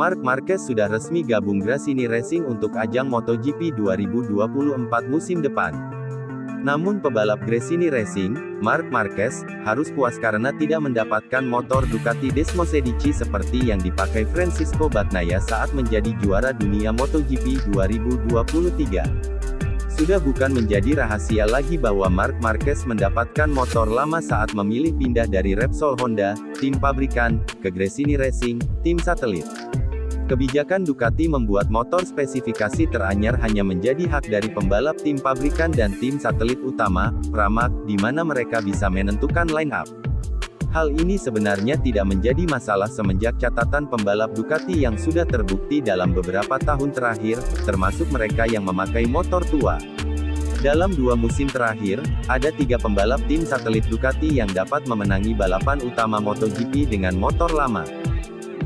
Marc Marquez sudah resmi gabung Gresini Racing untuk ajang MotoGP 2024 musim depan. Namun pebalap Gresini Racing, Marc Marquez, harus puas karena tidak mendapatkan motor Ducati Desmosedici seperti yang dipakai Francisco Bagnaia saat menjadi juara dunia MotoGP 2023. Sudah bukan menjadi rahasia lagi bahwa Marc Marquez mendapatkan motor lama saat memilih pindah dari Repsol Honda, tim pabrikan, ke Gresini Racing, tim satelit. Kebijakan Ducati membuat motor spesifikasi teranyar hanya menjadi hak dari pembalap tim pabrikan dan tim satelit utama, Pramac, di mana mereka bisa menentukan line-up. Hal ini sebenarnya tidak menjadi masalah semenjak catatan pembalap Ducati yang sudah terbukti dalam beberapa tahun terakhir, termasuk mereka yang memakai motor tua. Dalam 2 musim terakhir, ada 3 pembalap tim satelit Ducati yang dapat memenangi balapan utama MotoGP dengan motor lama.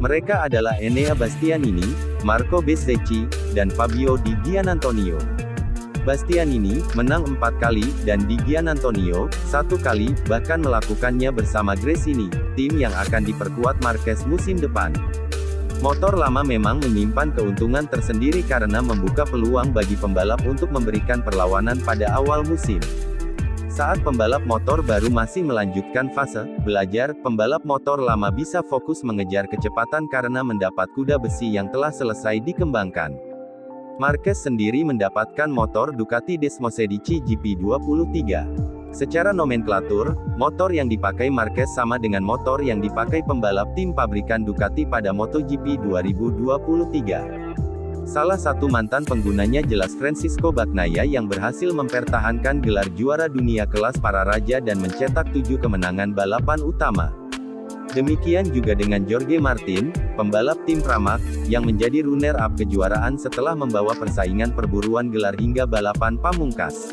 Mereka adalah Enea Bastianini, Marco Bezzecchi, dan Fabio Di Giannantonio. Bastianini menang 4 kali, dan Di Giannantonio 1 kali, bahkan melakukannya bersama Gresini, tim yang akan diperkuat Marquez musim depan. Motor lama memang menyimpan keuntungan tersendiri karena membuka peluang bagi pembalap untuk memberikan perlawanan pada awal musim. Saat pembalap motor baru masih melanjutkan fase belajar, pembalap motor lama bisa fokus mengejar kecepatan karena mendapat kuda besi yang telah selesai dikembangkan. Marquez sendiri mendapatkan motor Ducati Desmosedici GP23. Secara nomenklatur, motor yang dipakai Marquez sama dengan motor yang dipakai pembalap tim pabrikan Ducati pada MotoGP 2023. Salah satu mantan penggunanya jelas Francisco Bagnaia yang berhasil mempertahankan gelar juara dunia kelas para raja dan mencetak 7 kemenangan balapan utama. Demikian juga dengan Jorge Martin, pembalap tim Pramac, yang menjadi runner-up kejuaraan setelah membawa persaingan perburuan gelar hingga balapan pamungkas.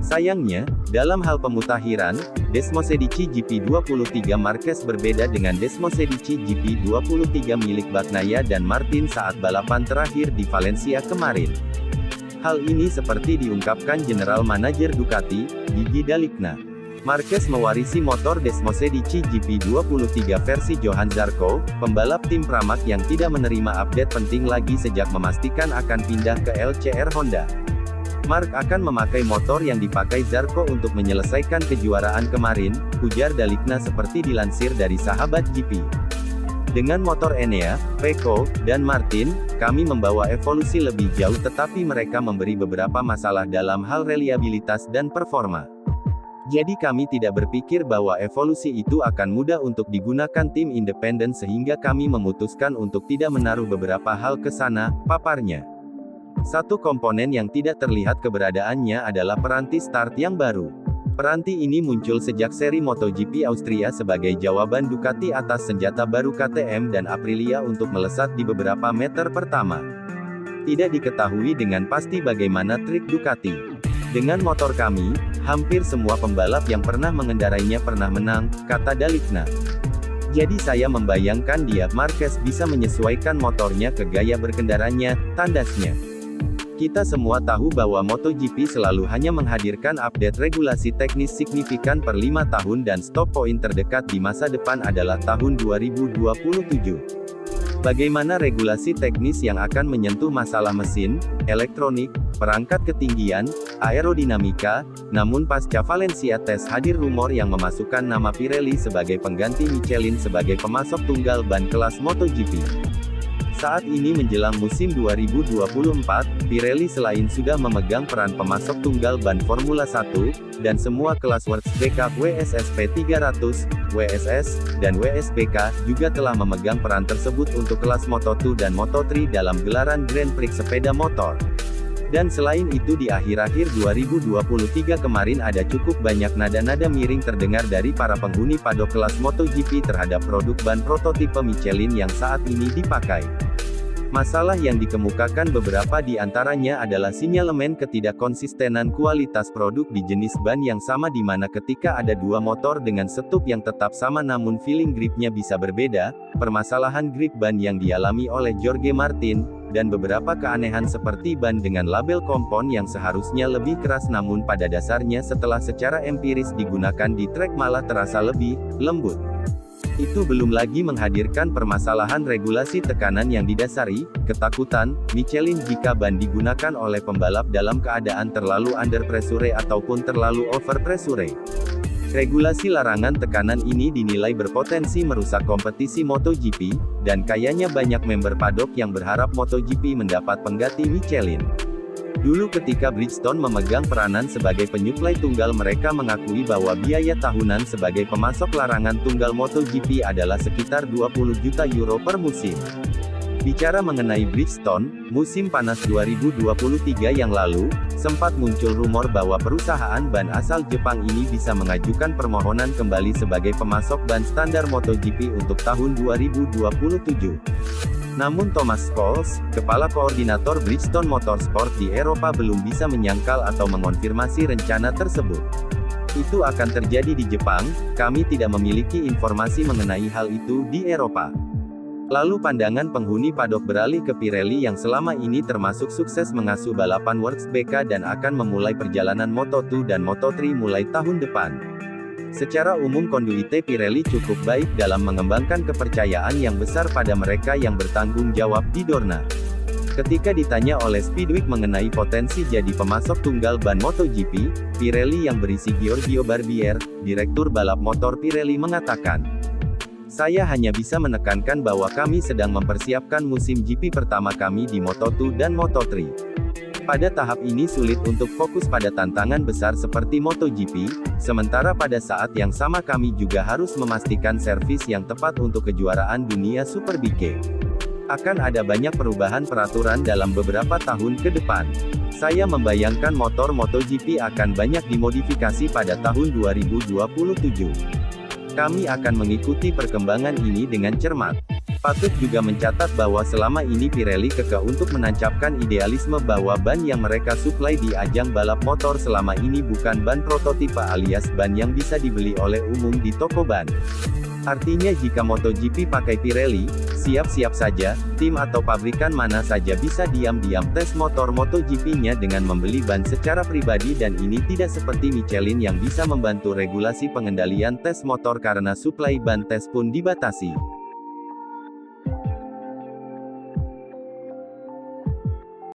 Sayangnya, dalam hal pemutakhiran, Desmosedici GP23 Marquez berbeda dengan Desmosedici GP23 milik Bagnaia dan Martin saat balapan terakhir di Valencia kemarin. Hal ini seperti diungkapkan General Manager Ducati, Gigi Dalicna. Marquez mewarisi motor Desmosedici GP23 versi Johan Zarco, pembalap tim Pramac yang tidak menerima update penting lagi sejak memastikan akan pindah ke LCR Honda. Marc akan memakai motor yang dipakai Zarco untuk menyelesaikan kejuaraan kemarin, ujar Dalicna seperti dilansir dari sahabat GP. Dengan motor Enea, Pecco, dan Martin, kami membawa evolusi lebih jauh tetapi mereka memberi beberapa masalah dalam hal reliabilitas dan performa. Jadi kami tidak berpikir bahwa evolusi itu akan mudah untuk digunakan tim independen sehingga kami memutuskan untuk tidak menaruh beberapa hal ke sana, paparnya. Satu komponen yang tidak terlihat keberadaannya adalah peranti start yang baru. Peranti ini muncul sejak seri MotoGP Austria sebagai jawaban Ducati atas senjata baru KTM dan Aprilia untuk melesat di beberapa meter pertama. Tidak diketahui dengan pasti bagaimana trik Ducati. Dengan motor kami, hampir semua pembalap yang pernah mengendarainya pernah menang, kata Dalicna. Jadi saya membayangkan dia, Marquez bisa menyesuaikan motornya ke gaya berkendaranya, tandasnya. Kita semua tahu bahwa MotoGP selalu hanya menghadirkan update regulasi teknis signifikan per 5 tahun dan stop point terdekat di masa depan adalah tahun 2027. Bagaimana regulasi teknis yang akan menyentuh masalah mesin, elektronik, perangkat ketinggian, aerodinamika, namun pasca Valencia Test hadir rumor yang memasukkan nama Pirelli sebagai pengganti Michelin sebagai pemasok tunggal ban kelas MotoGP. Saat ini menjelang musim 2024, Pirelli selain sudah memegang peran pemasok tunggal ban Formula 1, dan semua kelas Works Backup WSSP 300, WSS, dan WSBK, juga telah memegang peran tersebut untuk kelas Moto2 dan Moto3 dalam gelaran Grand Prix sepeda motor. Dan selain itu di akhir-akhir 2023 kemarin ada cukup banyak nada-nada miring terdengar dari para penghuni paddock kelas MotoGP terhadap produk ban prototipe Michelin yang saat ini dipakai. Masalah yang dikemukakan beberapa di antaranya adalah sinyalemen ketidakkonsistenan kualitas produk di jenis ban yang sama di mana ketika ada dua motor dengan setup yang tetap sama namun feeling gripnya bisa berbeda, permasalahan grip ban yang dialami oleh Jorge Martin, dan beberapa keanehan seperti ban dengan label kompon yang seharusnya lebih keras namun pada dasarnya setelah secara empiris digunakan di trek malah terasa lebih lembut. Itu belum lagi menghadirkan permasalahan regulasi tekanan yang didasari ketakutan Michelin jika ban digunakan oleh pembalap dalam keadaan terlalu under pressure ataupun terlalu over pressure. Regulasi larangan tekanan ini dinilai berpotensi merusak kompetisi MotoGP, dan kayaknya banyak member paddock yang berharap MotoGP mendapat pengganti Michelin. Dulu ketika Bridgestone memegang peranan sebagai penyuplai tunggal, mereka mengakui bahwa biaya tahunan sebagai pemasok larangan tunggal MotoGP adalah sekitar 20 juta euro per musim. Bicara mengenai Bridgestone, musim panas 2023 yang lalu, sempat muncul rumor bahwa perusahaan ban asal Jepang ini bisa mengajukan permohonan kembali sebagai pemasok ban standar MotoGP untuk tahun 2027. Namun Thomas Scholes, kepala koordinator Bridgestone Motorsport di Eropa, belum bisa menyangkal atau mengonfirmasi rencana tersebut. Itu akan terjadi di Jepang, kami tidak memiliki informasi mengenai hal itu di Eropa. Lalu pandangan penghuni paddock beralih ke Pirelli yang selama ini termasuk sukses mengasuh balapan Works BK dan akan memulai perjalanan Moto2 dan Moto3 mulai tahun depan. Secara umum konduite Pirelli cukup baik dalam mengembangkan kepercayaan yang besar pada mereka yang bertanggung jawab di Dorna. Ketika ditanya oleh Speedweek mengenai potensi jadi pemasok tunggal ban MotoGP, Pirelli yang berisi Giorgio Barbier, direktur balap motor Pirelli, mengatakan, "Saya hanya bisa menekankan bahwa kami sedang mempersiapkan musim GP pertama kami di Moto2 dan Moto3. Pada tahap ini sulit untuk fokus pada tantangan besar seperti MotoGP, sementara pada saat yang sama kami juga harus memastikan servis yang tepat untuk kejuaraan dunia Super BK. Akan ada banyak perubahan peraturan dalam beberapa tahun ke depan. Saya membayangkan motor MotoGP akan banyak dimodifikasi pada tahun 2027. Kami akan mengikuti perkembangan ini dengan cermat." Patut juga mencatat bahwa selama ini Pirelli kekeh untuk menancapkan idealisme bahwa ban yang mereka suplai di ajang balap motor selama ini bukan ban prototipe alias ban yang bisa dibeli oleh umum di toko ban. Artinya jika MotoGP pakai Pirelli, siap-siap saja, tim atau pabrikan mana saja bisa diam-diam tes motor MotoGP-nya dengan membeli ban secara pribadi, dan ini tidak seperti Michelin yang bisa membantu regulasi pengendalian tes motor karena suplai ban tes pun dibatasi.